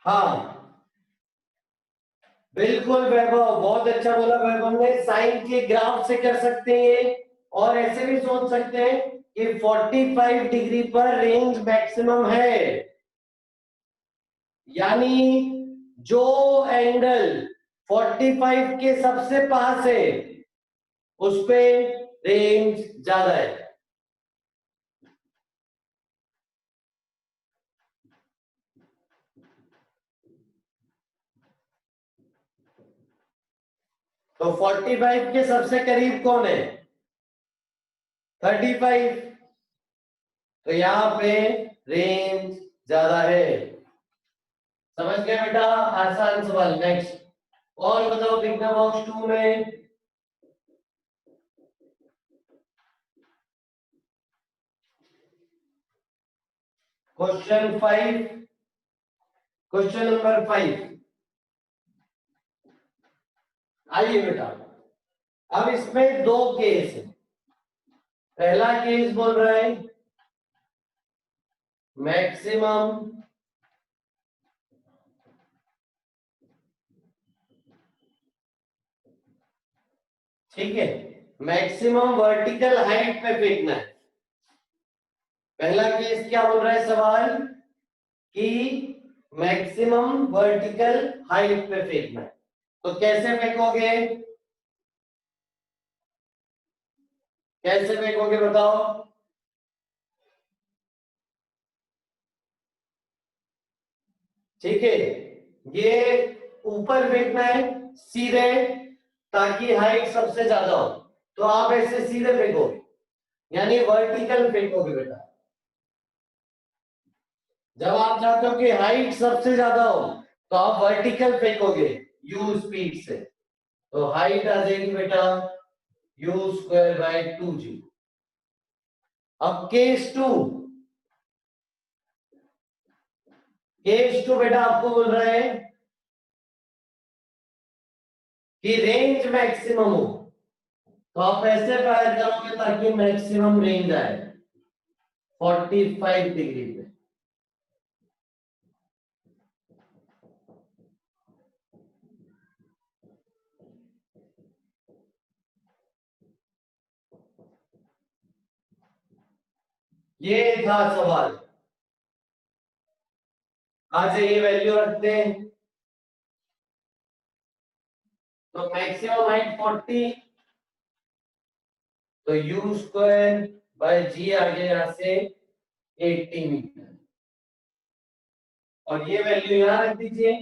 हाँ बिल्कुल वैभव, बहुत अच्छा बोला वैभव ने। साइन के ग्राफ से कर सकते हैं और ऐसे भी सोच सकते हैं कि 45 डिग्री पर रेंज मैक्सिमम है, यानी जो एंगल 45 के सबसे पास है उस पे रेंज ज्यादा है। तो 45 के सबसे करीब कौन है? 35। तो यहां पे रेंज ज्यादा है। समझ गए बेटा? आसान सवाल। नेक्स्ट और बताओ बिगनर बॉक्स 2 में क्वेश्चन 5, क्वेश्चन नंबर 5। आइए बेटा, अब इसमें दो केस है। पहला केस बोल रहा है मैक्सिमम ठीक है, मैक्सिमम वर्टिकल हाइट पे फेंकना है। पहला केस क्या बोल रहा है सवाल कि मैक्सिमम वर्टिकल हाइट पे फेंकना है। तो कैसे फेंकोगे? कैसे फेंकोगे बताओ? ठीक है, ये ऊपर फेंकना है सीधे ताकि हाइट सबसे ज्यादा हो। तो आप ऐसे सीधे फेंकोगे, यानी वर्टिकल फेंकोगे बेटा। जब आप चाहते हो कि हाइट सबसे ज्यादा हो तो आप वर्टिकल फेंकोगे यू स्पीड से। तो हाइट आ जाएगी बेटा यू स्क्वायर बाय 2g। अब केस टू, केस टू बेटा आपको बोल रहा है कि रेंज मैक्सिमम हो। तो आप ऐसे फायर करोगे ताकि मैक्सिमम रेंज आए 45 डिग्री पे। ये था सवाल। आज ये वैल्यू रखते हैं। तो मैक्सिमम हाइट 40, तो यू स्क्वायर बाय जी आ गया यहां से 80 मीटर, और ये वैल्यू यहां रख दीजिए।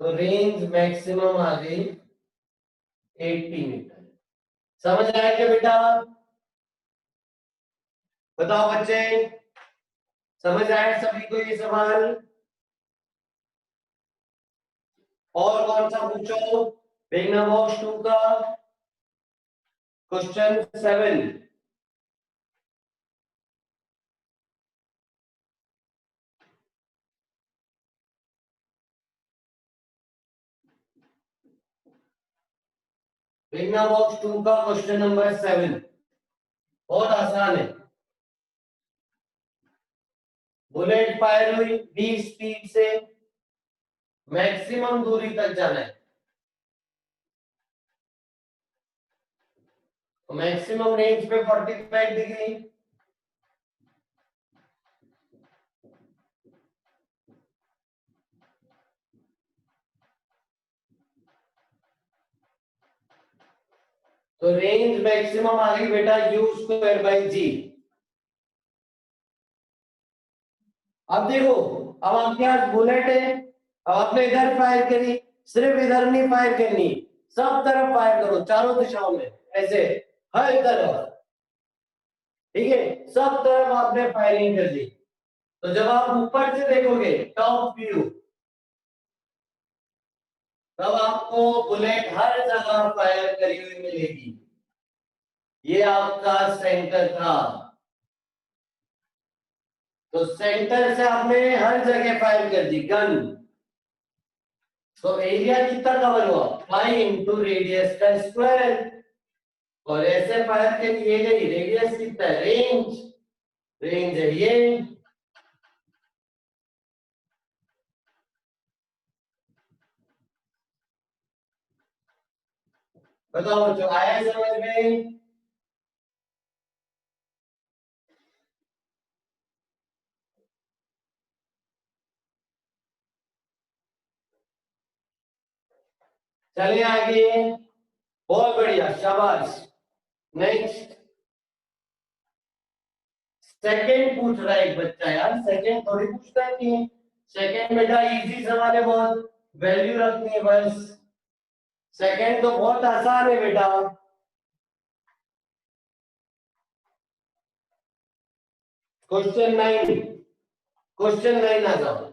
तो रेंज मैक्सिमम आ गई 80 मीटर। समझ आया क्या बेटा? बताओ बच्चे, समझ आया सभी को ये सवाल? और कौन सा पूछो? बिगनर बॉक्स 2 का क्वेश्चन 7। बिगनर बॉक्स 2 का क्वेश्चन नंबर 7 बहुत आसान है। बुलेट फायर हुई 20 स्पीड से, मैक्सिमम दूरी तक जाना है। तो मैक्सिमम रेंज पे 45 डिग्री। तो रेंज मैक्सिमम आ गई बेटा यू स्क्वायर बाई जी। अब देखो, अब आपके पास बुलेट है, अब आपने इधर फायर करी, सिर्फ इधर नहीं फायर करनी, सब तरफ फायर करो, चारों दिशाओं में ऐसे, हर तरफ। ठीक है, सब तरफ आपने फायरिंग कर दी। तो जब आप ऊपर से देखोगे टॉप व्यू, तब आपको बुलेट हर जगह फायर करी हुई मिलेगी। ये आपका सेंटर था। तो सेंटर से आपने हर जगह फायर कर दी गन। तो एरिया कितना कवर हुआ? 5 इंटू रेडियस का स्क्वायर। और ऐसे फायर के लिए गई रेडियस कितना है? रेंज, रेंज है ये। बताओ बच्चों, आया समझ में? चलिए आगे। बहुत बढ़िया, शाबाश। नेक्स्ट। सेकंड पूछ रहा है एक बच्चा, यार सेकंड थोड़ी पूछता है कि सेकंड बेटा इजी सवाल है, बहुत वैल्यू रखनी है बस। सेकंड तो बहुत आसान है बेटा। क्वेश्चन 9, क्वेश्चन 9 आ जाओ।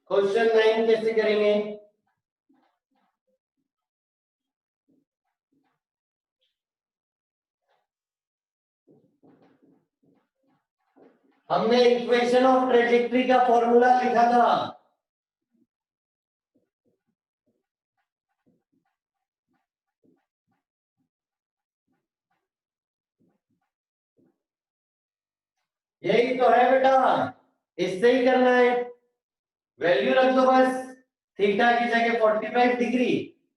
क्वेश्चन 9 कैसे करेंगे? हमने इक्वेशन ऑफ ट्रेजेक्टरी का फॉर्मूला लिखा था। यही तो है बेटा, इससे ही करना है। वैल्यू रख दो बस। थीटा की जगह 45 डिग्री,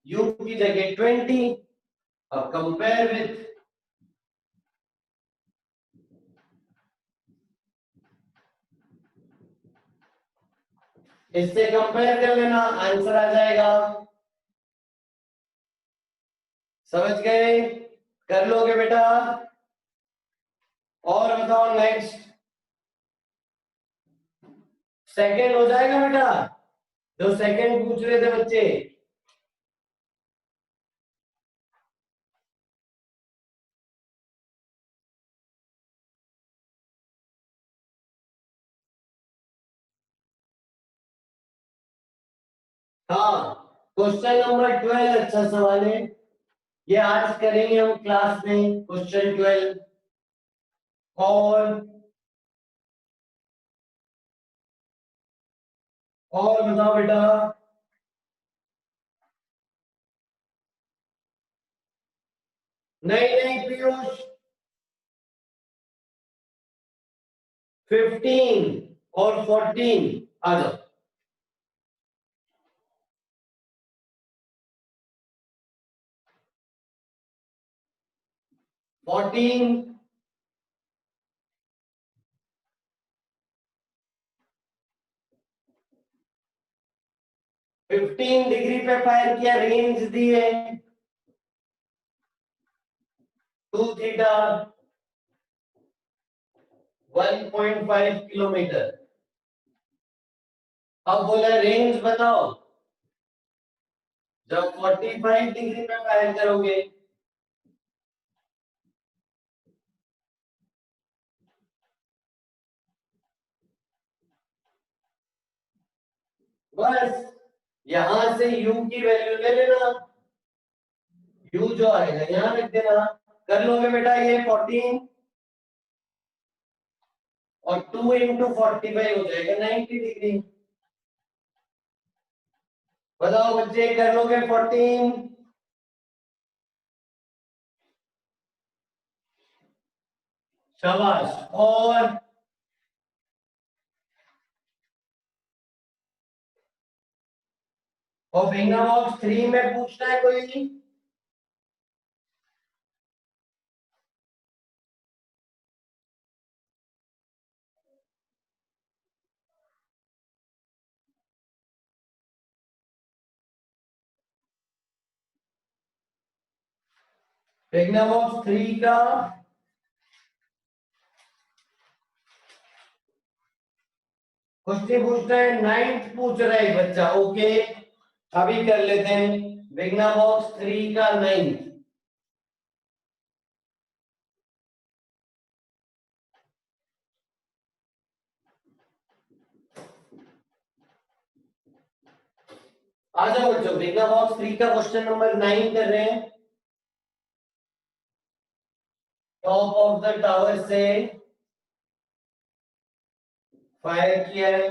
यू की जगह 20। अब कंपेयर विथ, इससे कंपेयर कर लेना, आंसर आ जाएगा। समझ गए? कर लोगे बेटा? और बताओ नेक्स्ट। सेकंड हो जाएगा बेटा, जो सेकंड पूछ रहे थे बच्चे। हाँ, क्वेश्चन नंबर 12 अच्छा सवाल है। ये आज करेंगे हम क्लास में, क्वेश्चन 12। और और बताओ बेटा। नहीं नहीं पीयूष, 15 और 14 आ जाओ। 14, 15 डिग्री पे फायर किया, रेंज दी है 2 थीटा, 1.5 किलोमीटर। अब बोला रेंज बताओ जब 45 डिग्री पे फायर करोगे। बस यहां से u की वैल्यू ले लेना, u जो आएगा यहां रख देना। कर लोगे बेटा ये 14 और 2 इंटू 45 हो जाएगा 90 डिग्री। बताओ बच्चे, कर लोगे 14? शाबाश। और फिंगर बॉक्स 3 में पूछना है कोई? फिंगर बॉक्स 3 का क्वेश्चन पूछना है, 9th पूछ रहा है बच्चा। ओके, अभी कर लेते हैं। विग्ना बॉक्स 3 का 9th। आ जाओ बच्चों, विग्ना बॉक्स 3 का क्वेश्चन नंबर 9 कर रहे हैं। टॉप ऑफ द टावर से फायर किया है,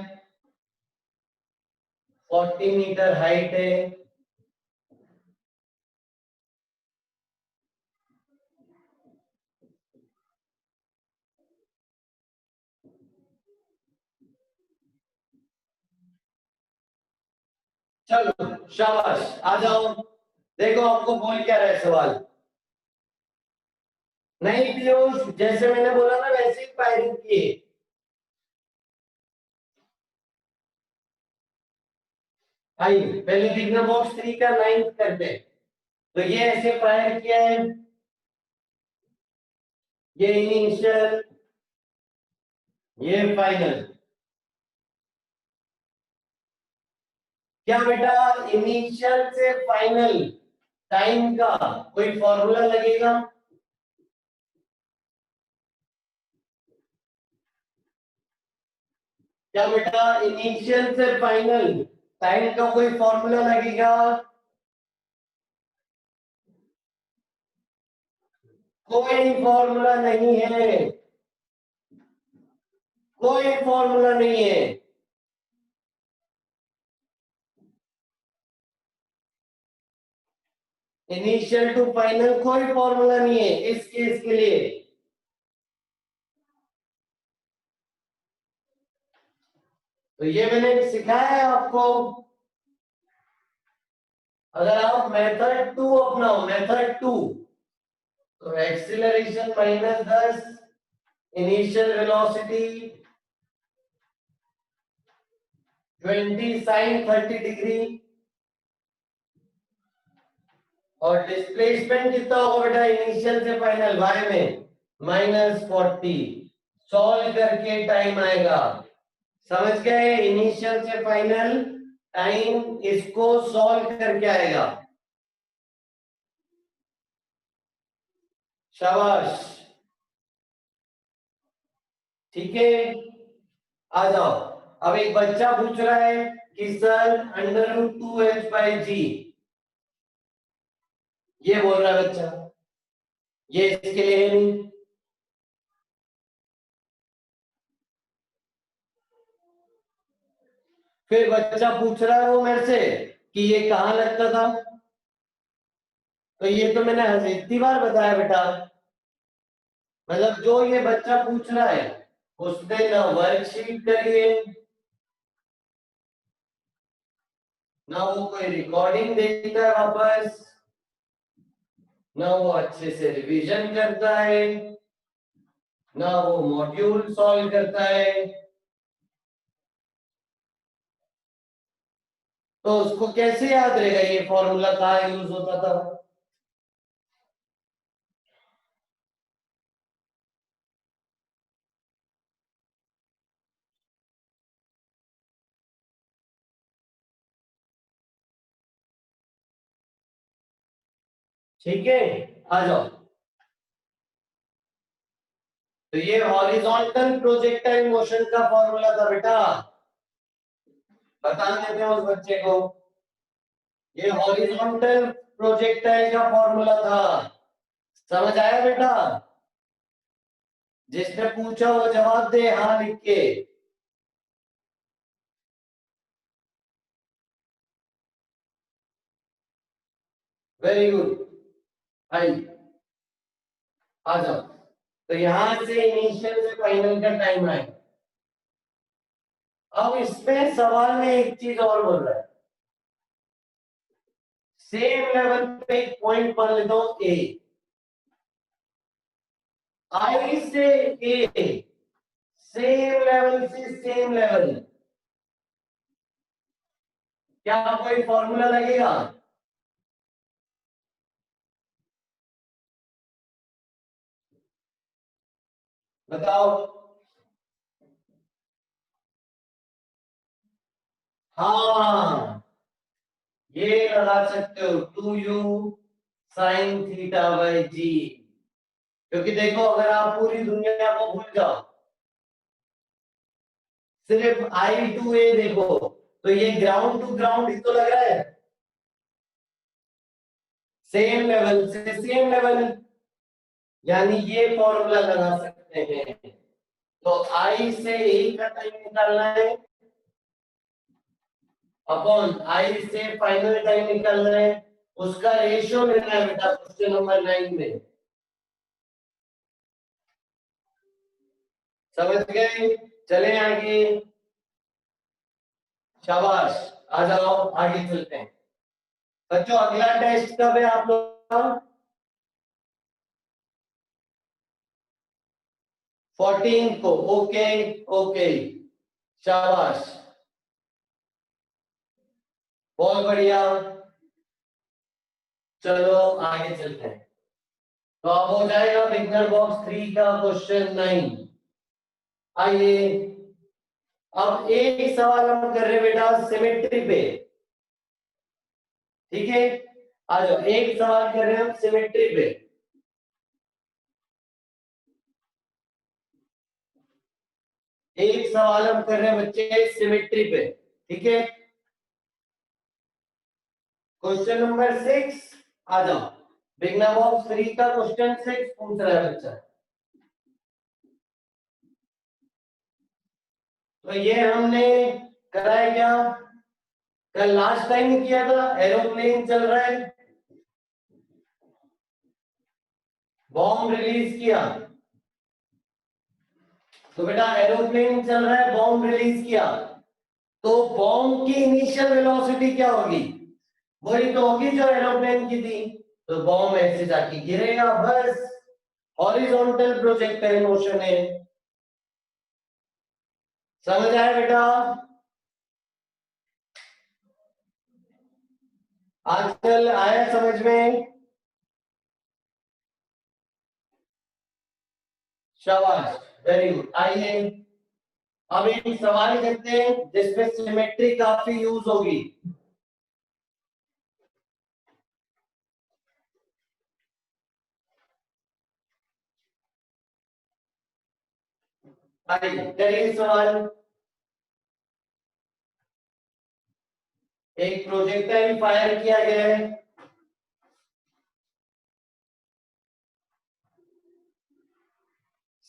40 मीटर हाइट है। चलो शाबाश, आ जाओ। देखो आपको बोल क्या रहा है सवाल। नहीं पीयूष, जैसे मैंने बोला ना वैसे ही फायरिंग किए। आइए पहले देखना बॉक्स 3 का 9th करते हैं। तो ये ऐसे फायर किया है, ये इनिशियल, ये फाइनल। क्या बेटा इनिशियल से फाइनल टाइम का कोई फॉर्मूला लगेगा? क्या बेटा इनिशियल से फाइनल टाइम का कोई फॉर्मूला लगेगा? कोई फॉर्मूला नहीं है, कोई फॉर्मूला नहीं है। इनिशियल टू फाइनल कोई फॉर्मूला नहीं है इस केस के लिए। तो ये मैंने सिखाया है आपको। अगर आप मेथड 2 अपनाओ, मेथड 2, तो acceleration -10, initial velocity 20 sin 30 degree, और डिस्प्लेसमेंट कितना होगा बेटा इनिशियल से फाइनल y में -40। सॉल्व करके टाइम आएगा। समझ गए? इनिशियल से फाइनल टाइम इसको सॉल्व करके आएगा। शाबाश, ठीक है। आ जाओ। अब एक बच्चा पूछ रहा है कि सर √2h/g, ये बोल रहा है बच्चा, ये इसके लिए है नहीं। फिर बच्चा पूछ रहा है वो मेरे से कि ये कहाँ लगता था। तो ये तो मैंने इतनी बार बताया बेटा, मतलब जो ये बच्चा पूछ रहा है उसने ना वर्कशीट करी है, ना वो कोई रिकॉर्डिंग देखता है वापस, ना वो अच्छे से रिवीजन करता है, ना वो मॉड्यूल सॉल्व करता है। तो उसको कैसे याद रहेगा ये फॉर्मूला कहाँ यूज होता था? ठीक है, आ जाओ। तो ये हॉरिजॉन्टल प्रोजेक्टाइल मोशन का फॉर्मूला था बेटा, बता देते हैं उस बच्चे को। ये हॉरिजॉन्टल प्रोजेक्टाइल का फॉर्मूला था। समझ आया बेटा? जिसने पूछा वो जवाब दे हाँ लिख के। Very good. आई, आ जाओ। तो यहां से इनिशियल से फाइनल का टाइम आएगा। अब इसमें सवाल में एक चीज और बोल रहा है, सेम लेवल पे एक पॉइंट मान लेता हूं ए, आई से ए, सेम लेवल से सेम लेवल, क्या कोई फॉर्मूला लगेगा? बताओ। हाँ, ये लगा सकते हो 2u sin θ/g। क्योंकि देखो अगर आप पूरी दुनिया को भूल जाओ, सिर्फ I to A देखो, तो ये ग्राउंड टू ग्राउंड ही तो लग रहा है, सेम लेवल से सेम लेवल, यानी ये फॉर्मूला लगा सकते हैं। तो I से A का टाइम निकालना है, अपॉन I से फाइनल टाइम निकालना है, उसका रेशियो लेना है बेटा क्वेश्चन नंबर 9 में। समझ गए? चले आगे। शाबाश। आ जाओ आगे चलते हैं बच्चों। अगला टेस्ट कब है आप लोग का? 14 को। ओके ओके, शाबाश, बहुत बढ़िया। चलो आगे चलते हैं। तो अब हो जाएगा बिगनर बॉक्स 3 का क्वेश्चन 9। आइए अब एक सवाल हम कर रहे हैं बेटा सिमेट्री पे। ठीक है, आ जाओ, एक सवाल कर रहे हैं हम सिमेट्री पे। एक सवाल हम कर रहे हैं बच्चे सिमेट्री पे। ठीक है, क्वेश्चन नंबर 6। आ जाओ, बिगनर बॉक्स 3 का क्वेश्चन 6 पूछ रहा है बच्चा। तो ये हमने करा है क्या? कल लास्ट टाइम किया था। एरोप्लेन चल रहा है, बॉम्ब रिलीज किया। तो बेटा एरोप्लेन चल रहा है, बॉम्ब रिलीज किया, तो बॉम्ब की इनिशियल वेलोसिटी क्या होगी? वही तो होगी जो एरोप्लेन की थी। तो बॉम्ब ऐसे जाके गिरेगा, बस। हॉरिजॉन्टल प्रोजेक्टाइल मोशन है। समझ आया बेटा? आजकल आया समझ में? शाबाश, वेरी गुड। आइए अब एक सवाल करते हैं जिसमें सिमेट्री काफी यूज होगी। आइए करिए सवाल। एक प्रोजेक्टाइल फायर किया गया है,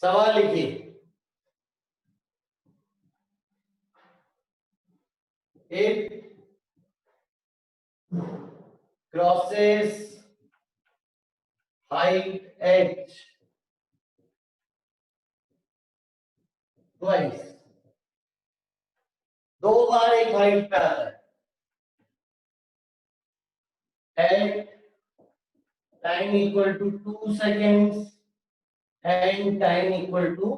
सवाल लिखिए। It crosses height h twice। दो बार एक हाइट पे आता है। At time equal to 2 seconds and time equal to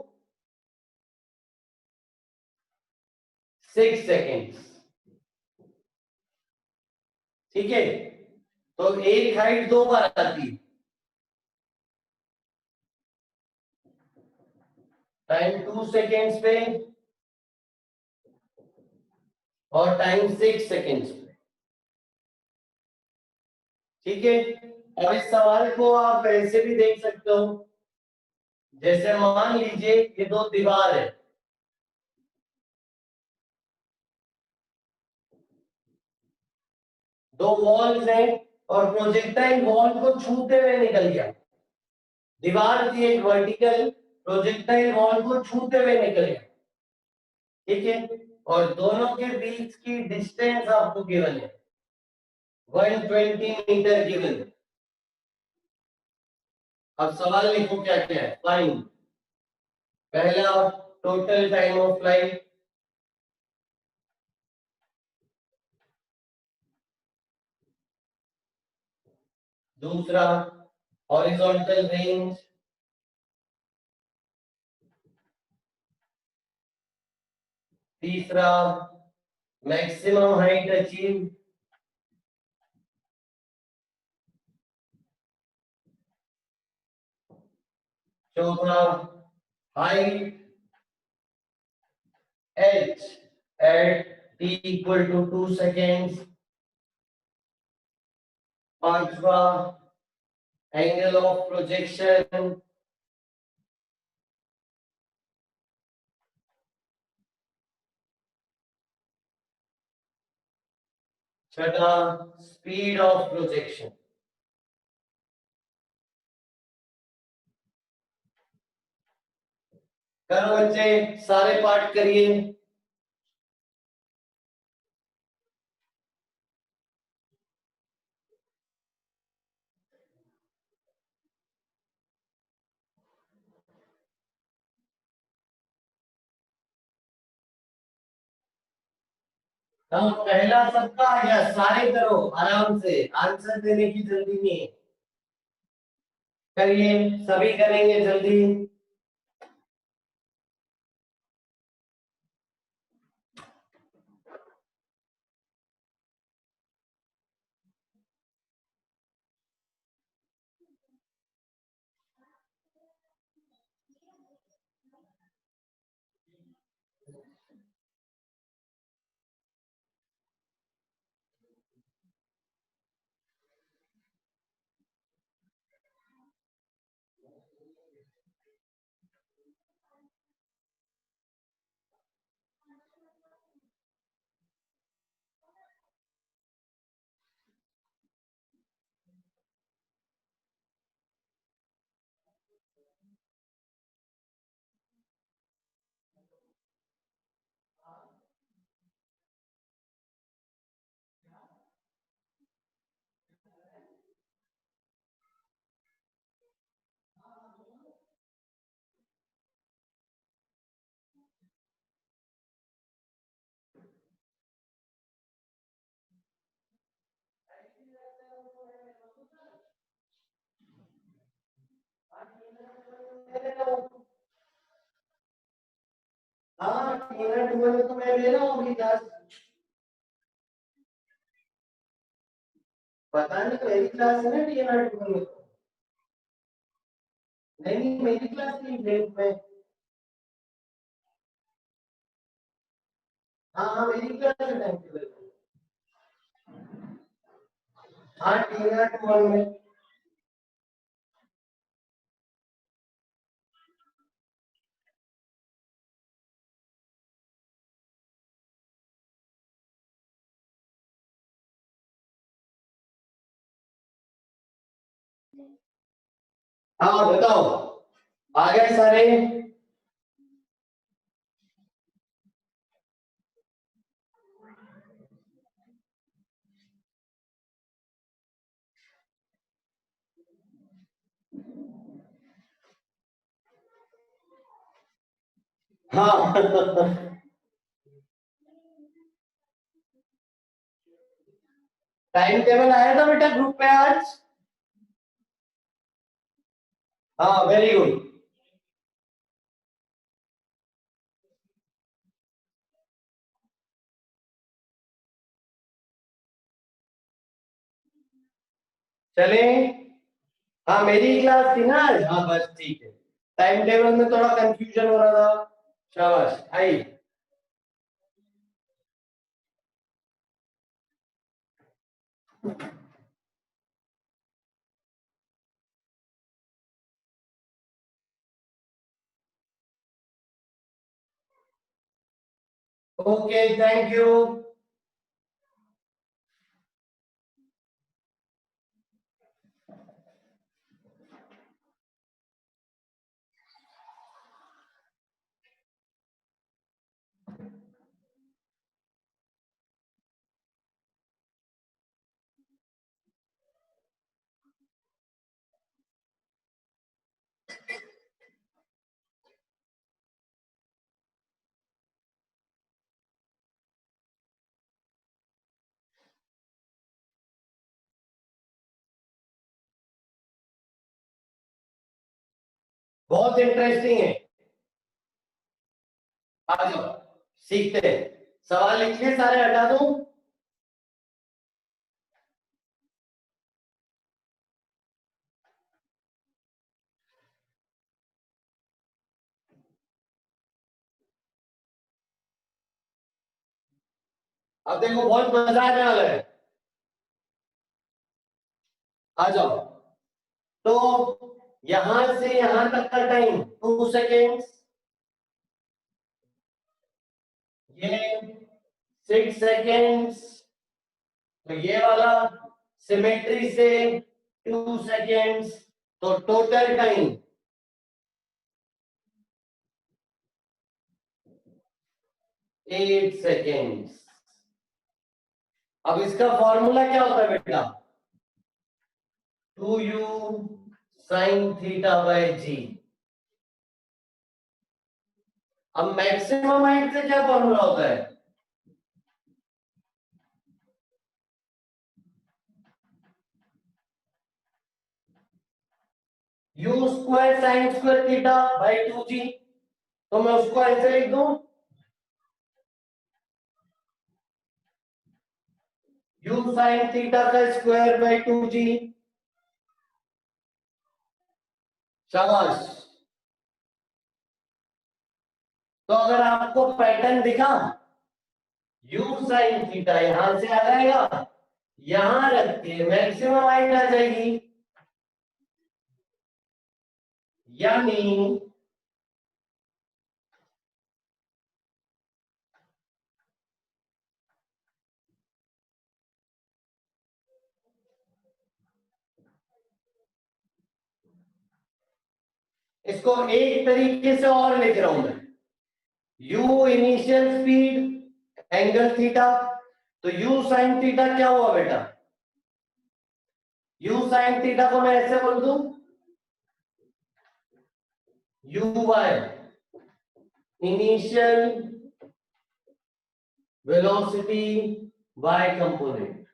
6 seconds। ठीक है, तो एक हाइट दो बार आती है। टाइम 2 सेकेंड्स पे और टाइम 6 सेकेंड्स पे। ठीक है, और इस सवाल को आप ऐसे भी देख सकते हो, जैसे मान लीजिए ये दो दीवार है, दो वॉल्स हैं, और प्रोजेक्टाइल वॉल को छूते हुए निकल गया। दीवार थी एक वर्टिकल, प्रोजेक्टाइल वॉल को छूते हुए निकल गया। ठीक है, और दोनों के बीच की डिस्टेंस आपको गिवन है 120 मीटर गिवन। अब सवाल लिखो क्या क्या है। फाइंड पहला टोटल टाइम ऑफ फ्लाइट, दूसरा हॉरिजॉन्टल रेंज, तीसरा मैक्सिमम हाइट अचीव, चौथा height h at t equal to 2 seconds, पांचवा एंगल ऑफ प्रोजेक्शन, छठा स्पीड ऑफ प्रोजेक्शन। करो बच्चे, सारे पार्ट करिए। हाँ, पहला सबका आ गया, सारे करो आराम से, आंसर देने की जल्दी नहीं है। करिए, सभी करेंगे जल्दी। हाँ, मिनट हुए में तो मैं ले रहा हूँ अभी क्लास। पता नहीं, मेरी क्लास है ना टीएनआर ट्यूबल में। नहीं नहीं, मेरी क्लास नहीं ब्रेक में। हाँ हाँ, मेरी क्लास है टाइम टेबल। हाँ, टीएनआर ट्यूबल में। हाँ बताओ, आ गए सारे। हाँ टाइम टेबल आया था बेटा ग्रुप पे आज। हाँ वेरी गुड। चले। हाँ, मेरी क्लास थी ना आज। हाँ बस ठीक है। टाइम टेबल में थोड़ा कंफ्यूजन हो रहा था। शाबाश आई। Okay, thank you. बहुत इंटरेस्टिंग है। आ जाओ, सीखते हैं। सवाल लिखिए, सारे हटा दूं। अब देखो, बहुत मजा आने वाला है। आ जाओ। तो यहां से यहां तक का टाइम 2 सेकेंड्स। ये 6 सेकेंड्स। तो ये वाला सिमेट्री से 2 सेकेंड्स। तो टोटल टाइम 8 सेकेंड्स। अब इसका फॉर्मूला क्या होता है बेटा? 2u साइन थीटा बाय जी। अब मैक्सिमम हाइट से क्या फॉर्मूला होता है? u square sine square theta by 2g, तो मैं उसको ऐसे लिख दूं, u साइन थीटा का स्क्वायर बाई 2g। शाबाश। तो अगर आपको पैटर्न दिखा, u साइन थीटा यहां से आ जाएगा, यहां रख के मैक्सिमम हाइट आ जाएगी, यानी इसको एक तरीके से और लिख रहा हूं मैं, u initial speed angle theta, तो u साइन थीटा क्या हुआ बेटा, u साइन थीटा को मैं ऐसे बोल दूं, u Y initial velocity y component.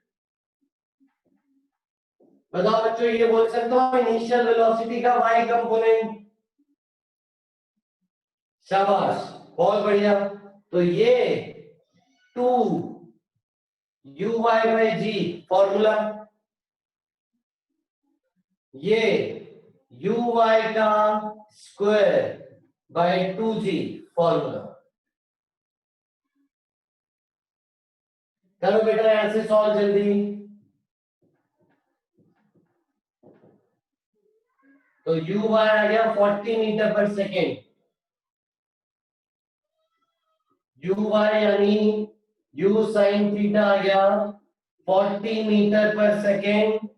बताओ बच्चों, ये बोल सकता हूं इनिशियल वेलोसिटी का y कंपोनेंट। शाबाश, बहुत बढ़िया। तो ये 2 u y by G formula, ये u y का स्क्वायर बाई 2g फॉर्मूला। करो बेटा यहां से सॉल्व जल्दी। तो u y आ गया 40 मीटर पर सेकेंड, u y यानी u साइन थीटा आ गया 40 मीटर पर सेकेंड,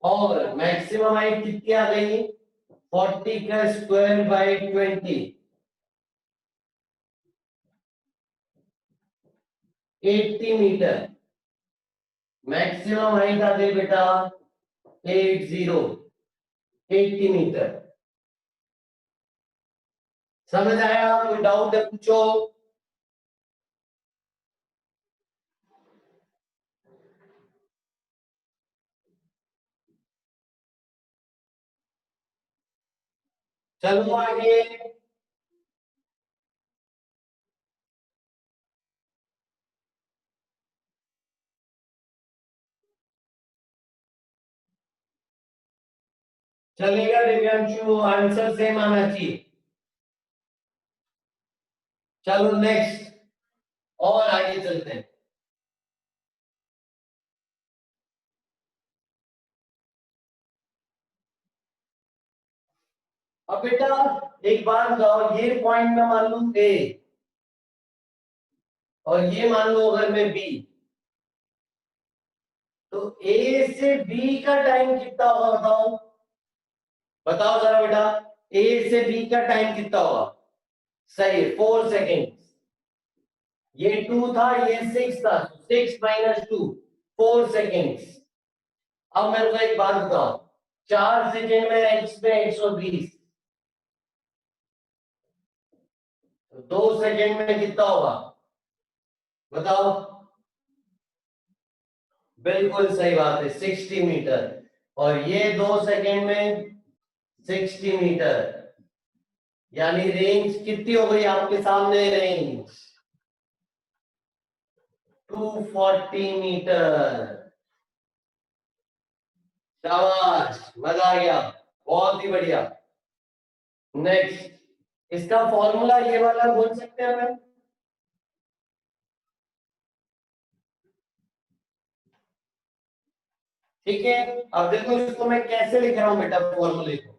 और मैक्सिमम हाइट कितनी आ गई, 40 का square by 20, 80 metre. Maximum height आ गई बेटा 80 मीटर। समझ आया? कोई डाउट है पूछो। चलो आगे। चलेगा दिव्यांशु, आंसर सेम आना चाहिए। चलो नेक्स्ट, और आगे चलते हैं। अब बेटा एक बात बताओ, ये पॉइंट में मान लूं ए, और ये मान लो अगर मैं बी, तो ए से बी का टाइम कितना होगा बताओ, बताओ जरा बेटा, ए से बी का टाइम कितना होगा? सही, 4 सेकेंड। ये 2 था, ये 6 था, 6 माइनस 2, 4 सेकेंड्स। अब मेरे को एक बात बताओ, 4 सेकेंड में एक्स पे 120, तो 2 सेकेंड में कितना होगा बताओ? बिल्कुल सही बात है, 60 मीटर। और ये 2 सेकेंड में 60 मीटर, यानी रेंज कितनी हो गई आपके सामने? Range 240 metre. शाबाश, मजा आ गया, बहुत ही बढ़िया। नेक्स्ट, इसका फॉर्मूला ये वाला बोल सकते हैं मैं, ठीक है? अब देखो इसको मैं कैसे लिख रहा हूं बेटा, फॉर्मूले को।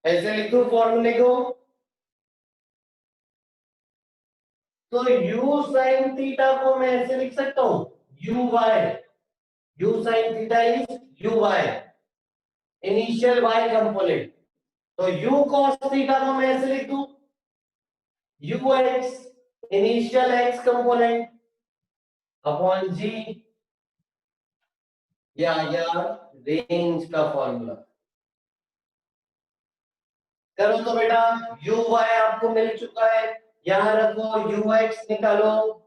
ऐसे लिखूं फॉर्मूले को, तो u साइन थीटा को मैं ऐसे लिख सकता हूं, u y, u sine theta is u y initial y component. तो u cos थीटा को मैं ऐसे लिख दूं, u x initial x component upon g, या रेंज का फॉर्मूला। करो तो बेटा, यू वाई आपको मिल चुका है, यहां रखो, यू एक्स निकालो।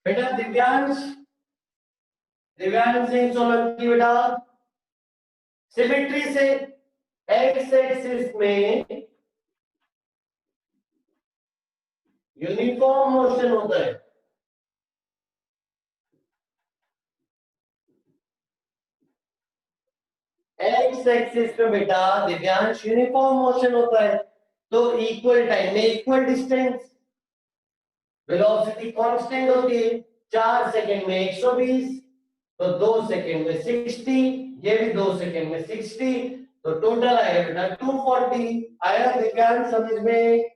बेटा दिव्यांश, दिव्यांश सिंह सोलंकी, बेटा सिमेट्री से एक्स एक्सिस में यूनिफॉर्म मोशन होता है। एक्स एक्सिस पे बेटा दिव्यांश यूनिफॉर्म मोशन होता है, तो इक्वल टाइम में इक्वल डिस्टेंस, वेलोसिटी कांस्टेंट होती है, 4 सेकंड में 120, तो 2 सेकंड में 60, ये भी 2 सेकंड में 60, तो टोटल आएगा बेटा 240। आया दिव्यांश समझ में?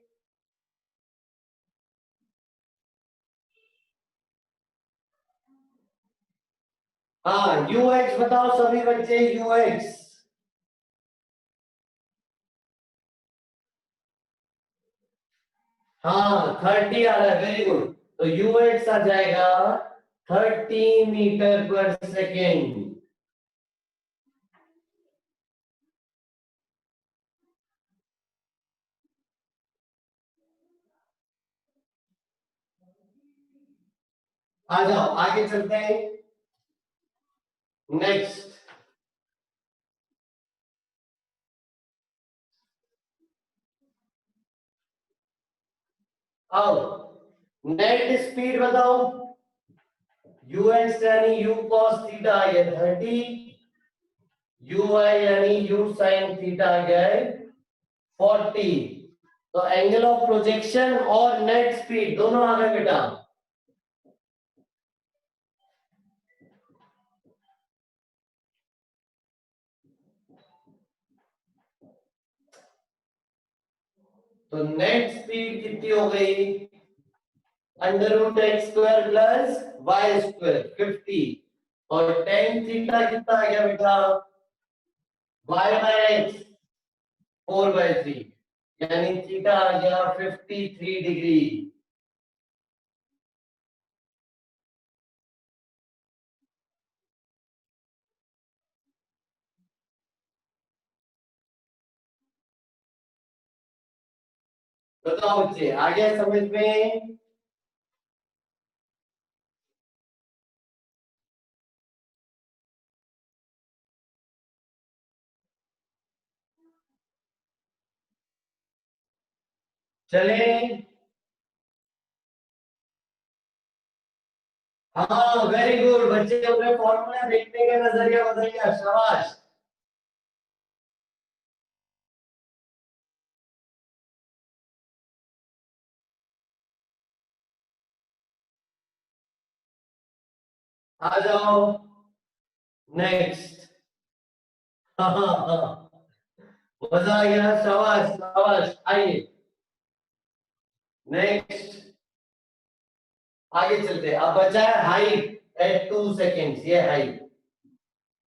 हाँ, यूएक्स बताओ सभी बच्चे, यूएक्स। हाँ 30 आ रहा है, वेरी गुड। तो यूएक्स आ जाएगा 30 मीटर पर सेकेंड। आ जाओ आगे चलते हैं, नेक्स्ट। आओ, नेट स्पीड बताओ। यूएक्स यानी यू कॉस थीटा आ गया 30, यूआई यानी यू साइन थीटा आ गया है 40। तो एंगल ऑफ प्रोजेक्शन और नेट स्पीड दोनों आ गए बेटा। तो नेट स्पीड कितनी हो गई? Under root X square plus Y square 50, और टेन थीटा कितना आ गया बेटा? वाई बाय एक्स 4/3, यानी थीटा आ गया 53 डिग्री। बताओ बच्चे, आ गया समझ में? चले। हाँ वेरी गुड बच्चे, अपने फॉर्मूला देखने का नजरिया बदल गया, शाबाश। आ जाओ नेक्स्ट। हाँ हाँ हाँ, मजा आ गया, शाबाश शाबाश। आइए नेक्स्ट, आगे चलते हैं। अब बचा है हाइट एट 2 सेकेंड्स, ये हाइट।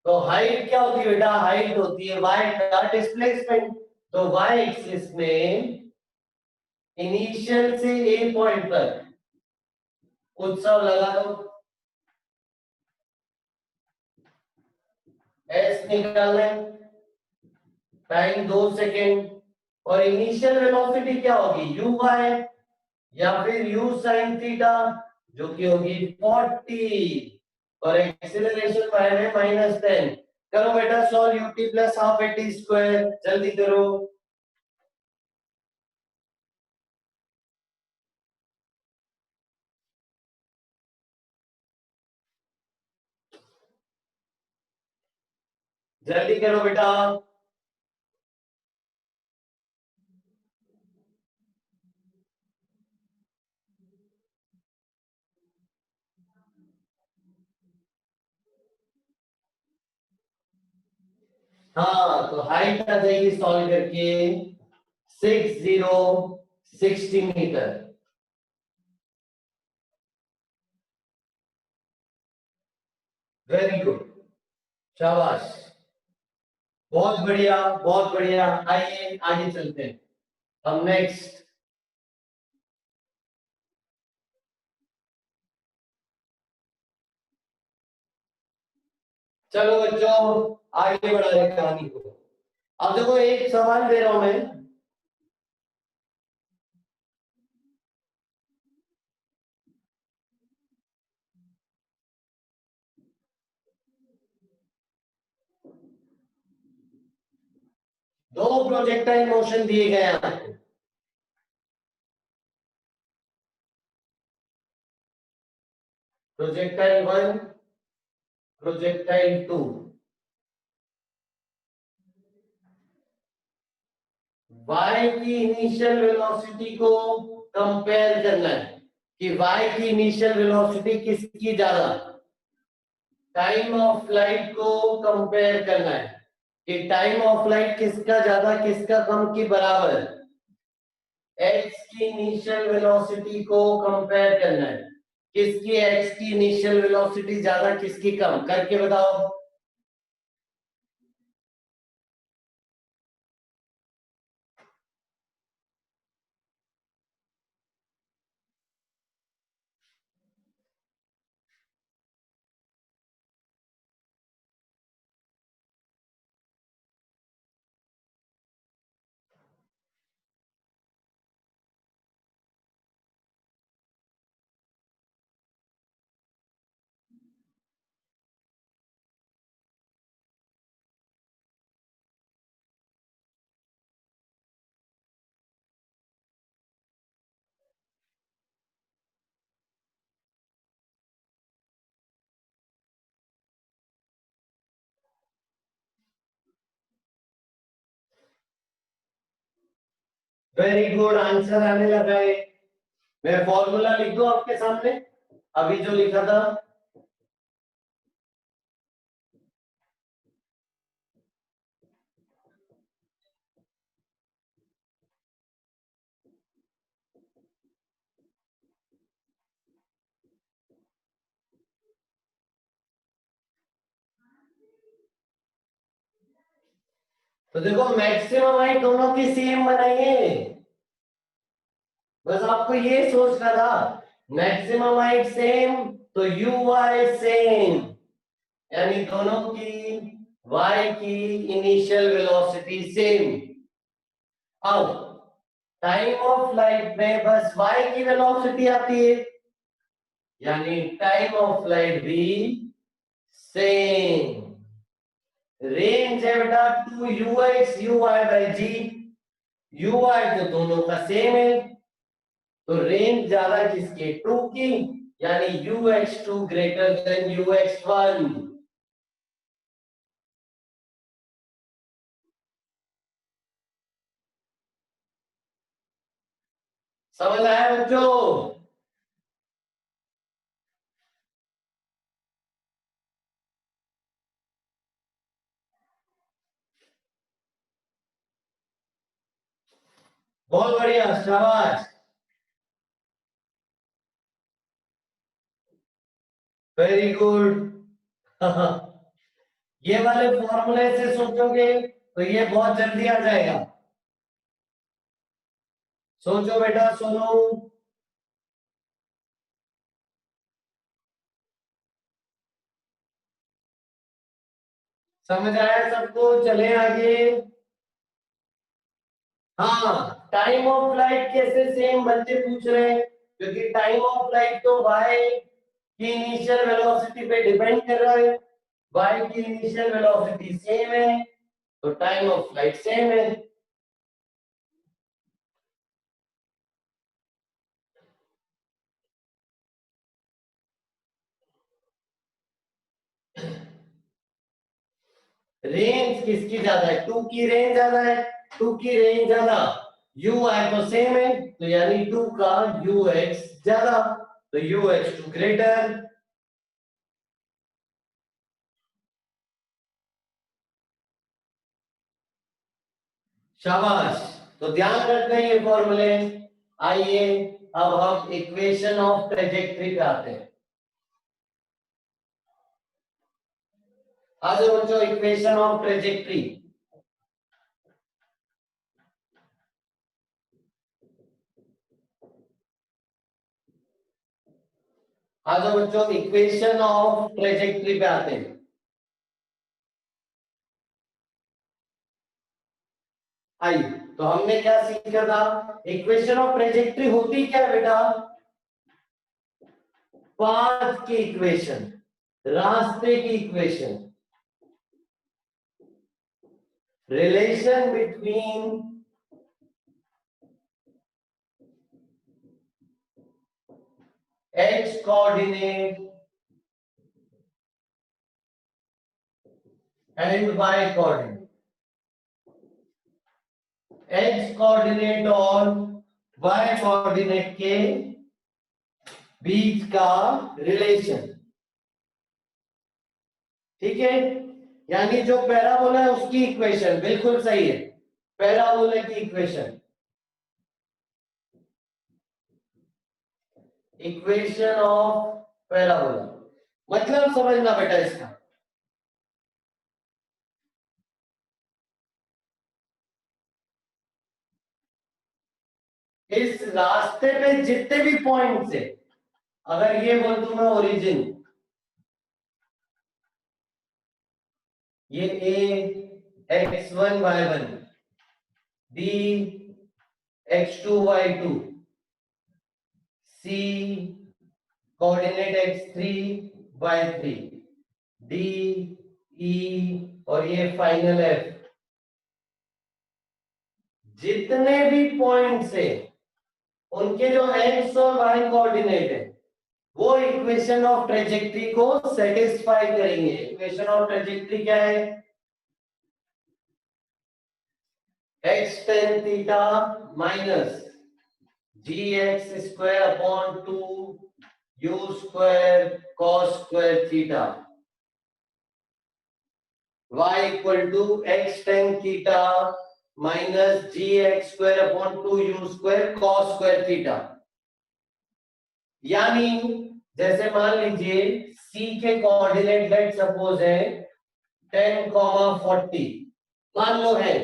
तो हाइट क्या होती है बेटा? हाइट होती है वाई का डिस्प्लेसमेंट। तो वाई एक्सिस में इनिशियल से ए पॉइंट तक उत्सव लगा दो, एस निकालना है, टाइम 2 सेकेंड, और इनिशियल वेलोसिटी क्या होगी? यू वाई या फिर यू साइन थीटा, जो कि होगी 40, और एक्सीलरेशन वाई में -10। करो बेटा solve, UT plus half eighty square, जल्दी करो। जल्दी करो बेटा। हाँ तो हाइट आ जाएगी सॉल्व करके 60 मीटर। वेरी गुड, शाबाश, बहुत बढ़िया बहुत बढ़िया। आइए आगे चलते हैं हम नेक्स्ट। चलो बच्चों आगे बढ़ा रहे कहानी को। अब देखो एक सवाल दे रहा हूं मैं, दो प्रोजेक्टाइल मोशन दिए गए हैं आपको। Projectile 1, projectile 2। y की इनिशियल वेलोसिटी को कंपेयर करना है कि y की इनिशियल वेलोसिटी किसकी ज्यादा, टाइम ऑफ फ्लाइट को कंपेयर करना है कि टाइम ऑफ फ्लाइट किसका ज्यादा किसका कम की बराबर है। x की इनिशियल वेलोसिटी को कंपेयर करना है, किसकी x की इनिशियल वेलोसिटी ज्यादा किसकी कम, करके बताओ। वेरी गुड, आंसर आने लगा है। मैं फॉर्मूला लिख दूं आपके सामने अभी जो लिखा था। तो देखो मैक्सिमम हाइट दोनों की सेम बनाइए, बस आपको ये सोचना था। मैक्सिमम हाइट सेम तो यू वाई सेम, यानी दोनों की y की इनिशियल वेलोसिटी सेम। अब टाइम ऑफ फ्लाइट में बस y की वेलोसिटी आती है, यानी टाइम ऑफ फ्लाइट भी सेम। रेंज है बेटा 2ux uy/g, uy तो दोनों का सेम है, तो रेंज ज्यादा किसके, 2 की, यानी ux2 ग्रेटर देन ux1। समझ आया बच्चों? बहुत बढ़िया, शाबाश, वेरी गुड। ये वाले फॉर्मूले से सोचोगे तो ये बहुत जल्दी आ जाएगा। सोचो बेटा सुनो। समझ आया सबको? चले आगे। हाँ, टाइम ऑफ फ्लाइट कैसे सेम बच्चे पूछ रहे हैं, क्योंकि टाइम ऑफ फ्लाइट तो y की इनिशियल वेलोसिटी पे डिपेंड कर रहा है। y की इनिशियल वेलोसिटी सेम है तो टाइम ऑफ फ्लाइट सेम है। रेंज किसकी ज्यादा है, 2 की रेंज ज्यादा है, 2 की रेंज ज्यादा, यू आई तो सेम है तो यानी 2 का यू एक्स ज्यादा, तो यू एक्स टू ग्रेटर। शाबाश, तो ध्यान रखना ये फॉर्मूले। आइए अब हम इक्वेशन ऑफ ट्रेजेक्ट्री पे आते हैं। आज बच्चों इक्वेशन ऑफ ट्रेजेक्ट्री। आज बच्चों इक्वेशन ऑफ ट्रेजेक्ट्री पे आते हैं। आई। तो हमने क्या सीखा था, इक्वेशन ऑफ ट्रेजेक्ट्री होती क्या है बेटा, पाथ की इक्वेशन, रास्ते की equation, relation between x coordinate and y coordinate, x coordinate और y कोऑर्डिनेट के बीच का रिलेशन। ठीक है, यानी जो पैराबोला है उसकी इक्वेशन, बिल्कुल सही है, पैराबोला की इक्वेशन, इक्वेशन ऑफ पैराबोला, मतलब समझना बेटा इसका, इस रास्ते पे जितने भी पॉइंट्स है, अगर ये बोल दूं मैं ओरिजिन, ये a x1 y1, b x2 y2, c coordinate x3 y3, d e और ये फाइनल f, जितने भी पॉइंट्स है उनके जो x और y कोऑर्डिनेट है वो इक्वेशन ऑफ ट्रेजेक्ट्री को सेटिस्फाई करेंगे। इक्वेशन ऑफ ट्रेजेक्ट्री क्या है, x tan theta minus gx square upon 2 u square cos square theta, y equal to x tan theta minus gx square upon 2 u square cos square theta. यानी जैसे मान लीजिए c के coordinate let suppose है 10, 40 मान लो है,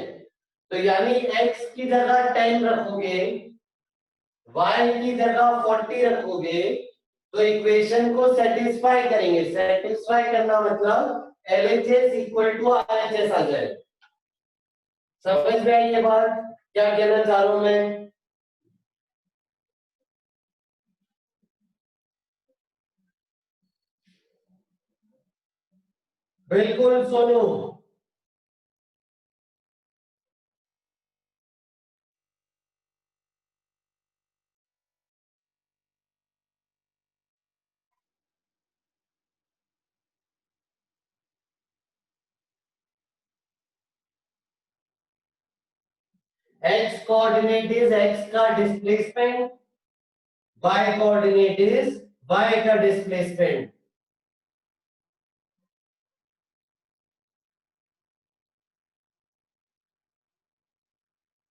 तो यानी x की जगह 10 रखोगे, y की जगह 40 रखोगे, तो इक्वेशन को सेटिस्फाई करेंगे। सेटिस्फाई करना मतलब LHS इक्वल टू RHS आ जाए। समझ में आई ये बात, क्या कहना चाह रहा हूं मैं? बिल्कुल Sonu. x coordinate is x का displacement, y coordinate is y का डिस्प्लेसमेंट।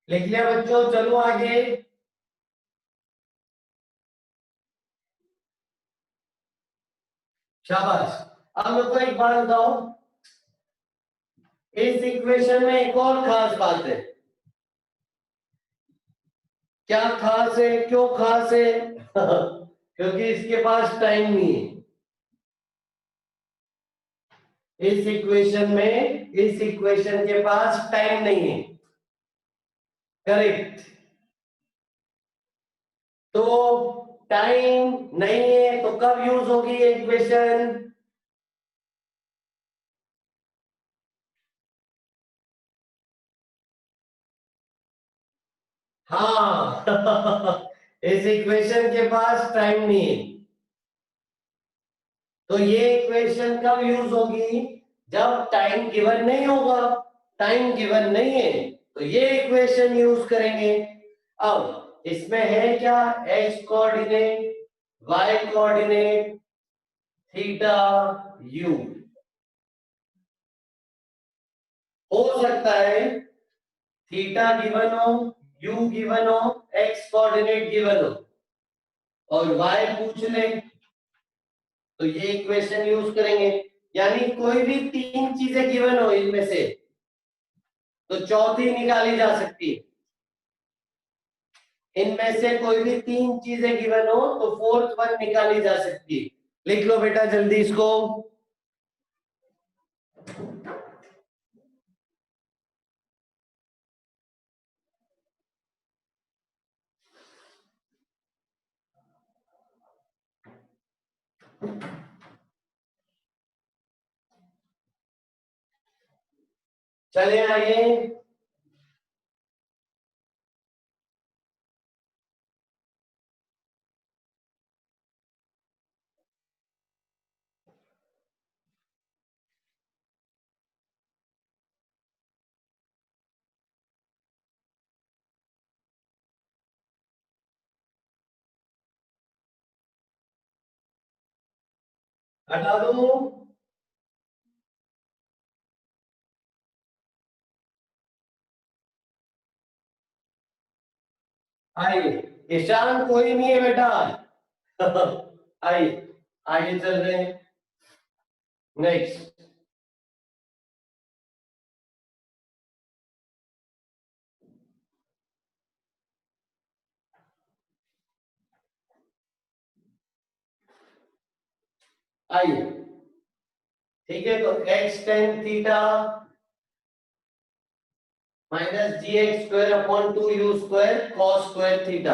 लिख लिया बच्चों, चलो आगे। शाबाश। अब मेरे को एक बात बताओ, इस इक्वेशन में एक और खास बात है। क्या खास है, क्यों खास है? क्योंकि इसके पास टाइम नहीं है। इस इक्वेशन में, इस इक्वेशन के पास टाइम नहीं है। करेक्ट। तो टाइम नहीं है तो कब यूज होगी ये इक्वेशन? हाँ। इस इक्वेशन के पास टाइम नहीं है, तो ये इक्वेशन कब यूज होगी? जब टाइम गिवन नहीं होगा। टाइम गिवन नहीं है तो ये इक्वेशन यूज करेंगे। अब इसमें है क्या, x coordinate, y coordinate, theta u। हो सकता है थीटा गिवन हो, u गिवन हो, x कोऑर्डिनेट गिवन हो और y पूछ ले, तो ये इक्वेशन यूज करेंगे। यानी कोई भी तीन चीजें गिवन हो इनमें से तो चौथी निकाली जा सकती है। इनमें से कोई भी तीन चीजें गिवन हो तो फोर्थ वन निकाली जा सकती है। लिख लो बेटा जल्दी इसको। चले आइए, हटा दो। आइए, ईशान कोई नहीं है बेटा। आइए आगे चल रहे हैं। नेक्स्ट, आइए, ठीक है, तो x tan theta minus G X square upon two U square cos square theta.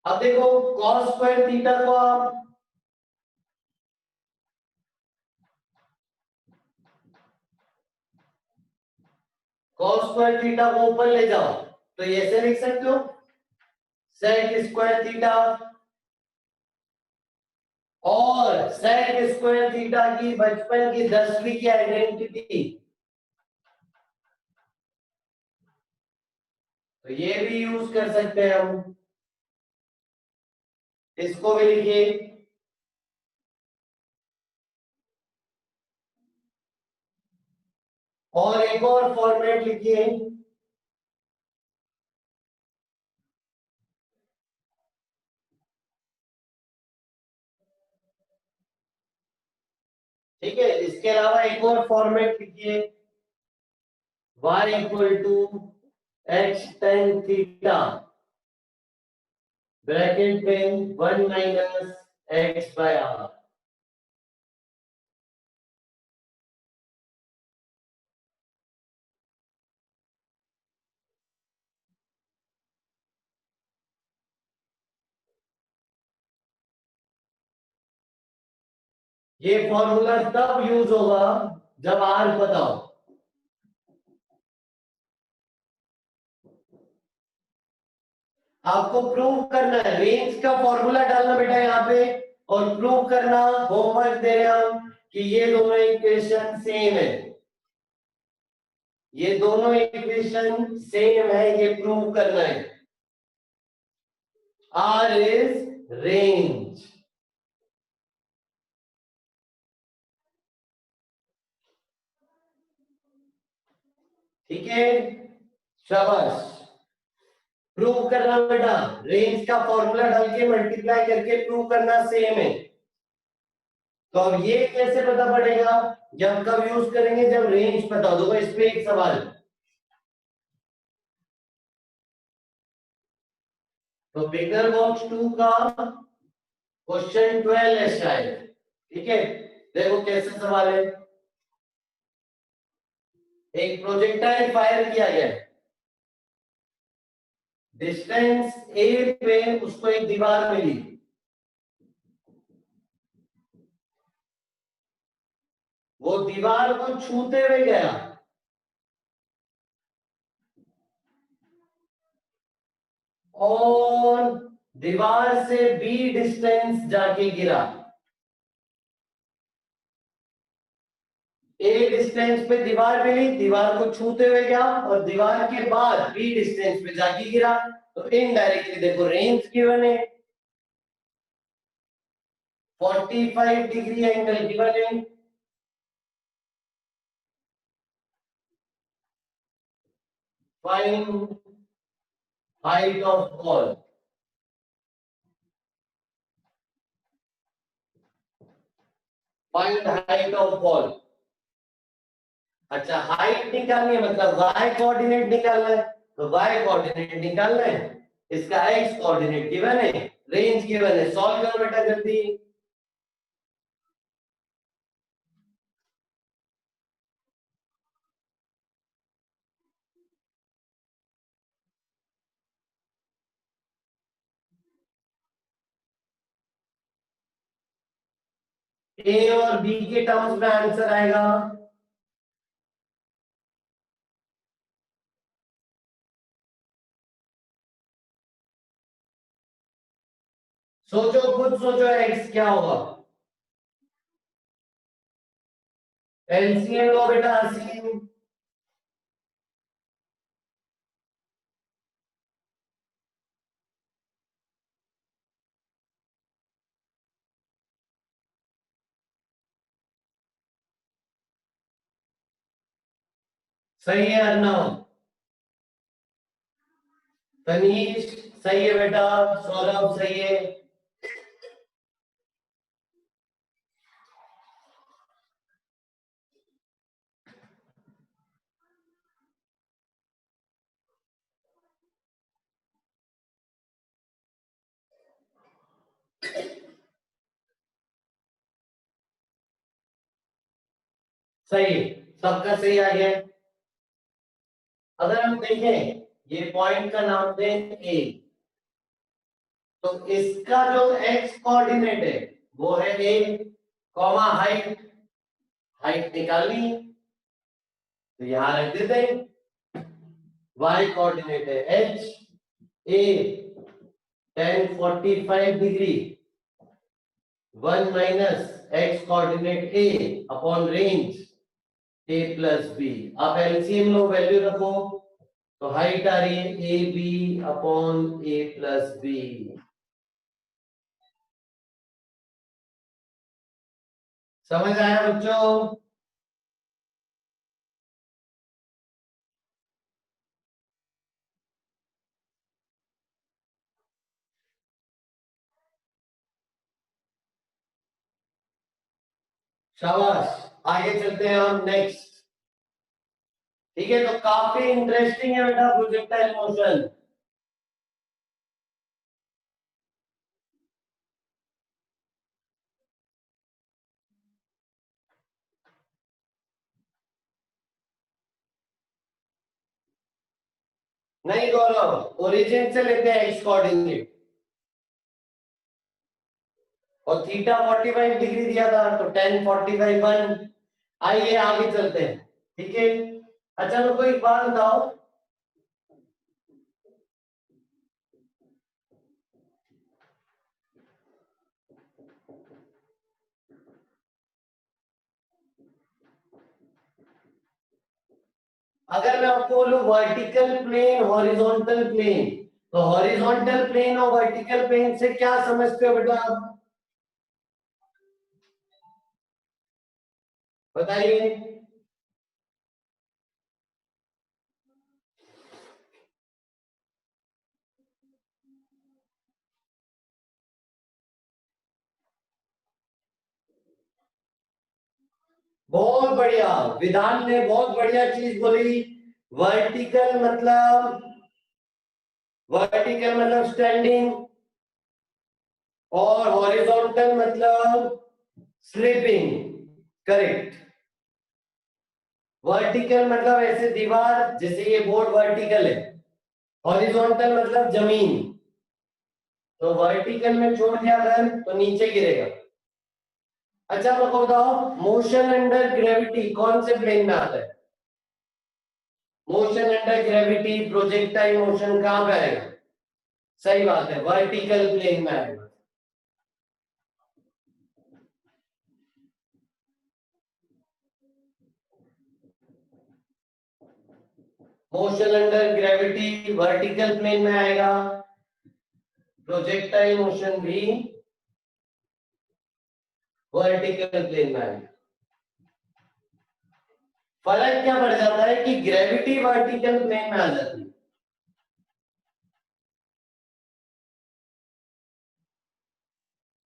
अब देखो कॉस स्क्वायर थीटा को आप कॉस स्क्वायर थीटा को ऊपर ले जाओ तो ये ऐसे लिख सकते हो, सेक स्क्वायर थीटा, और सेक स्क्वायर थीटा की बचपन की 10वीं की आइडेंटिटी, तो ये भी यूज कर सकते हैं हम, इसको भी लिखिए। और एक और फॉर्मेट लिखिए, ठीक है, इसके अलावा एक और फॉर्मेट लिखिए, y equal to X tan theta bracket में 1 माइनस एक्स बाय आर। ये फॉर्मूला तब यूज होगा जब आर पता हो। आपको प्रूव करना है, रेंज का फॉर्मूला डालना बेटा यहाँ पे, और प्रूव करना, होमवर्क दे रहे हैं हम कि ये दोनों इक्वेशन सेम है, ये दोनों इक्वेशन सेम है, ये प्रूव करना है। आर इज रेंज, ठीक है, शाबाश। प्रूव करना बेटा, रेंज का फॉर्मूला डाल के मल्टीप्लाई करके प्रूव करना सेम है। तो अब ये कैसे पता पड़ेगा, जब कब यूज करेंगे, जब रेंज पता होगा। इस पे एक सवाल, तो फिगर बॉक्स 2 का क्वेश्चन 12 है शायद, ठीक है। देखो कैसे सवाल है, एक प्रोजेक्टाइल फायर किया गया है, डिस्टेंस ए पे उसको एक दीवार मिली, वो दीवार को छूते हुए गया और दीवार से बी डिस्टेंस जाके गिरा। ए डिस्टेंस पे दीवार मिली, दीवार को छूते हुए गया और दीवार के बाद बी डिस्टेंस पे जाके गिरा, तो इनडायरेक्टली देखो रेंज गिवन है, 45 डिग्री एंगल गिवन है, find height of wall, find height of wall. अच्छा, हाइट निकालनी है मतलब y कोऑर्डिनेट निकालना है, तो y कोऑर्डिनेट निकालना है, इसका x कोऑर्डिनेट गिवन है, रेंज गिवन है, सॉल्व करो बेटा जल्दी। ए और बी के टर्म्स में आंसर आएगा। सोचो, खुद सोचो, एक्स क्या होगा। एलसीएम लो बेटा, 80। सही है अर्णव। तनीश सही है बेटा। सौरभ सही है। सही, सबका सही आ गया। अगर हम देखें, ये पॉइंट का नाम दें ए, तो इसका जो एक्स कोऑर्डिनेट है वो है ए, कॉमा हाइट, हाइट निकालनी तो यहां रख देते हैं। वाई कोऑर्डिनेट है H, A 1045 degree, 1 minus X coordinate A upon range A plus B. आप एलसीएम लो, वैल्यू रखो, तो हाइट आ रही है A B upon A plus B. समझ आया बच्चों? शाबाश। आगे चलते हैं हम नेक्स्ट। ठीक है, तो काफी इंटरेस्टिंग है बेटा प्रोजेक्टाइल मोशन। नहीं गौरव, ओरिजिन से लेते हैं एक्स कोऑर्डिनेट, और थीटा 45 डिग्री दिया था तो 1045 1। आइए आगे चलते हैं। ठीक है, अच्छा मेरे को एक बात बताओ, अगर मैं आपको बोलूं वर्टिकल प्लेन हॉरिजॉन्टल प्लेन, तो हॉरिजॉन्टल प्लेन और वर्टिकल प्लेन से क्या समझते हो बेटा आप? बताइए। बहुत बढ़िया, विधान ने बहुत बढ़िया चीज बोली। वर्टिकल मतलब, वर्टिकल मतलब स्टैंडिंग, और हॉरिजॉन्टल मतलब स्लीपिंग। करेक्ट। वर्टिकल मतलब ऐसे दीवार, जैसे ये बोर्ड वर्टिकल है। हॉरिजॉन्टल मतलब जमीन, तो वर्टिकल में छोड़ दिया अगर तो नीचे गिरेगा। अच्छा मेरे को बताओ, मोशन अंडर ग्रेविटी कौन से प्लेन में आता है? Motion under gravity, projectile motion कहां पे आएगा? सही बात है, वर्टिकल प्लेन में आएगा। Motion under gravity vertical plane में आएगा, प्रोजेक्टाइल मोशन भी वर्टिकल प्लेन में आएगा। फर्क क्या पड़ जाता है कि ग्रेविटी वर्टिकल प्लेन में आ जाती है।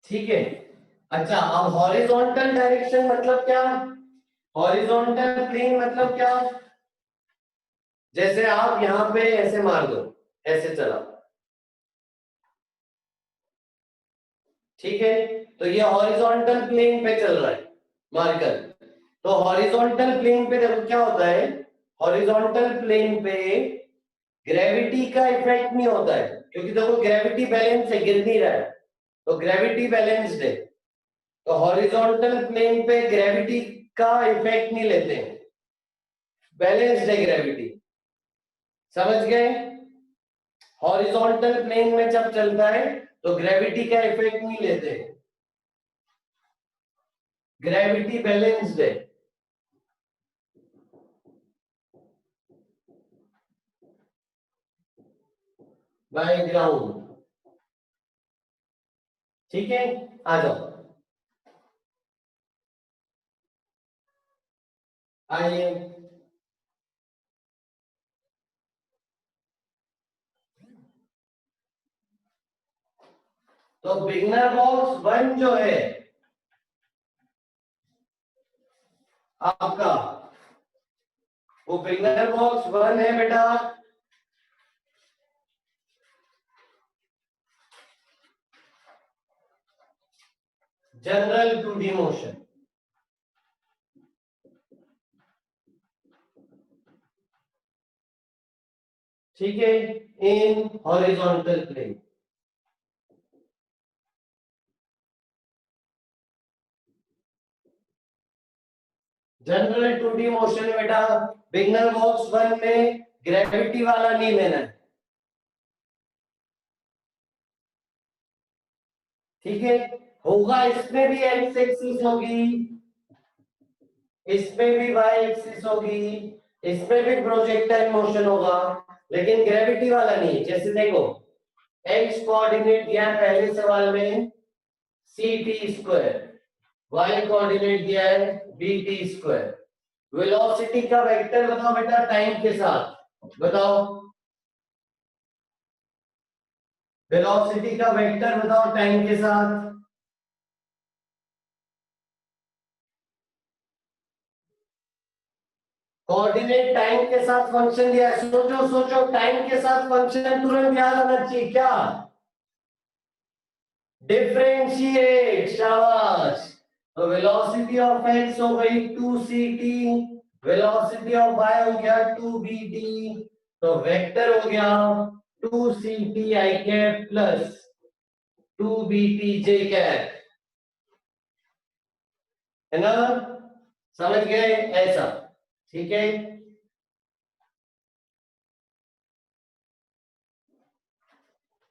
ठीक है, अच्छा अब हॉरिजॉन्टल डायरेक्शन मतलब क्या? हॉरिजॉन्टल प्लेन मतलब क्या? जैसे आप यहां पे ऐसे मार दो, ऐसे चला, ठीक है, तो ये हॉरिजॉन्टल प्लेन पे चल रहा है मार्कर। तो हॉरिजॉन्टल प्लेन पे देखो क्या होता है, हॉरिजॉन्टल प्लेन पे ग्रेविटी का इफेक्ट नहीं होता है, क्योंकि देखो ग्रेविटी बैलेंस है, गिर नहीं रहा है, तो ग्रेविटी बैलेंस्ड है। तो हॉरिजॉन्टल प्लेन पे ग्रेविटी का इफेक्ट नहीं लेते हैं, बैलेंस्ड है ग्रेविटी, समझ गए। हॉरिजॉन्टल प्लेन में जब चलता है तो ग्रेविटी का इफेक्ट नहीं लेते, ग्रेविटी बैलेंस्ड है। बाय ग्राउंड, ठीक है, आ जाओ, आइए। तो बिगनर बॉक्स 1 जो है आपका, वो बिगनर बॉक्स 1 है बेटा, जनरल 2D मोशन, ठीक है, in horizontal plane. General 2D motion बेटा बिगनर बॉक्स 1 में ग्रेविटी वाला नहीं लेना है, ठीक है। होगा इसमें भी एक्स एक्सिस होगी, इसमें भी वाई एक्सिस होगी, इसमें भी प्रोजेक्टाइल मोशन होगा, लेकिन ग्रेविटी वाला नहीं। जैसे देखो एक्स कोऑर्डिनेट दिया है पहले सवाल में C T square, Y coordinate दिया है बी टी स्क्वायर। वेलोसिटी का वेक्टर बताओ बेटा टाइम के साथ, बताओ वेलोसिटी का वेक्टर बताओ टाइम के साथ। कोऑर्डिनेट टाइम के साथ फंक्शन दिया है, सोचो सोचो, टाइम के साथ फंक्शन तुरंत याद आना चाहिए क्या, डिफरेंशिएट, शाबाश। तो वेलोसिटी ऑफ एक्स हो गई 2ct, वेलोसिटी ऑफ वाई हो गया 2vt, तो वेक्टर हो गया 2ct i cap plus 2vt j cap, है ना, समझ गए ऐसा, ठीक है।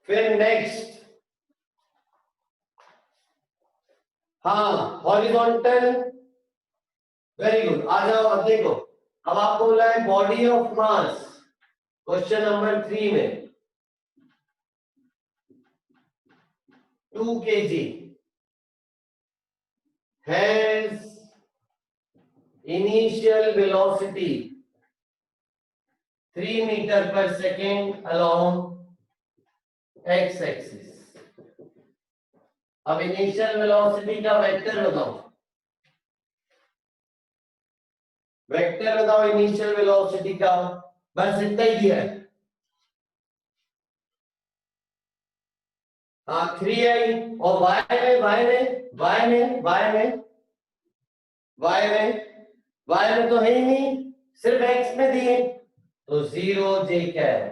फिर नेक्स्ट, हाँ हॉरिजॉन्टल, वेरी गुड, आ जाओ। अब देखो, अब आपको बोला है body of mass, question number 3 में 2 kg has initial velocity 3 meter per second along x axis। अब इनिशियल वेलोसिटी का वेक्टर बताओ, वेक्टर बताओ इनिशियल वेलोसिटी का, बस इतना ही दिया है। हाँ 3i, और y में तो है ही नहीं, सिर्फ x में दिए तो 0 j क्या है।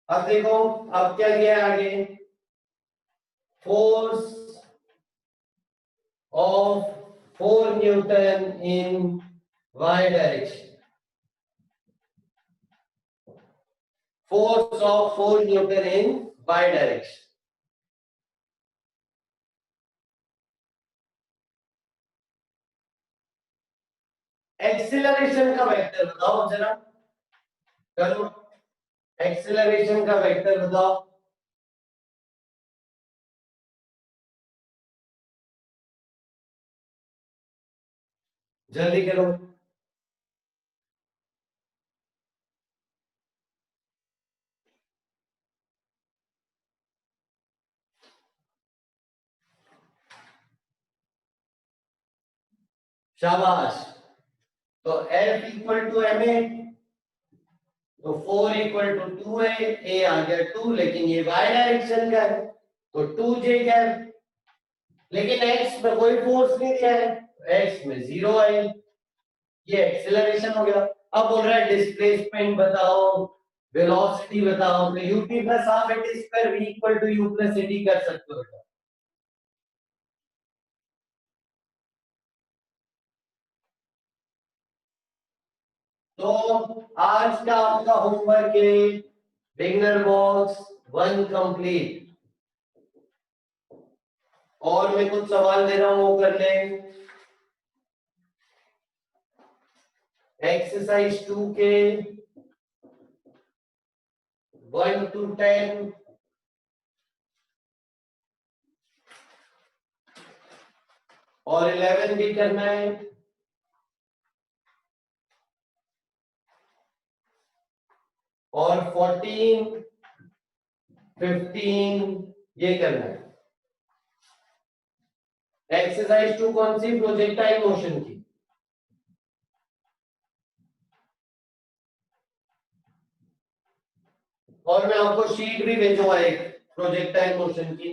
अब देखो अब क्या किया है आगे, force of 4 Newton in y direction, force of 4 Newton in y direction। Acceleration का वेक्टर बताओ जरा, करो एक्सीलरेशन का वेक्टर बताओ, जल्दी करो। शाबाश, तो F equal to M A, तो 4 इक्वल टू 2 है, ए आ गया 2, लेकिन ये y डायरेक्शन का है तो 2j क्या है, लेकिन x में कोई फोर्स नहीं दिया है, x में 0 है, ये एक्सीलरेशन हो गया। अब बोल रहा है डिस्प्लेसमेंट बताओ, वेलोसिटी बताओ, तो ut plus half at square v equal to u plus at कर सकते हो। तो आज का आपका होमवर्क है बिगनर बॉक्स 1 कंप्लीट। और मैं कुछ सवाल दे रहा हूं वो कर लें। एक्सरसाइज 2 के 1 to 10 और 11 भी करना है। और 14 15 ये करना है। एक्सरसाइज 2 कौन सी? प्रोजेक्टाइल मोशन की। और मैं आपको शीट भी भेजूंगा एक प्रोजेक्टाइल मोशन की।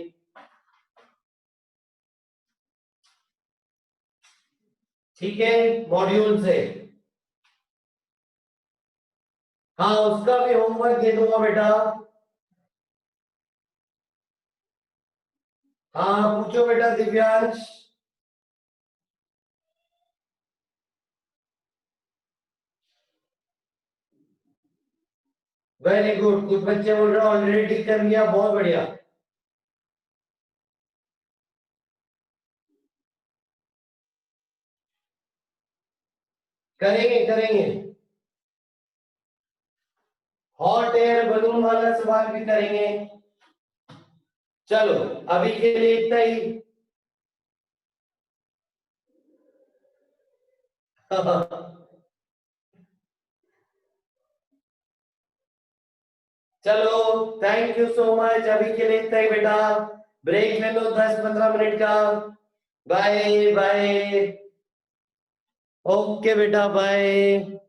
ठीक है, मॉड्यूल से। हाँ, उसका भी होमवर्क दे दूंगा बेटा। हाँ पूछो बेटा दिव्यांश। वेरी गुड, कुछ बच्चे बोल रहे हैं ऑलरेडी टिक कर लिया, बहुत बढ़िया। करेंगे करेंगे। हॉट एयर बलून वाला सवाल भी करेंगे। चलो अभी के लिए इतना ही। चलो थैंक यू सो मच, अभी के लिए इतना ही बेटा। ब्रेक ले लो 10-15 मिनट का। Bye bye. ओके बेटा बाय।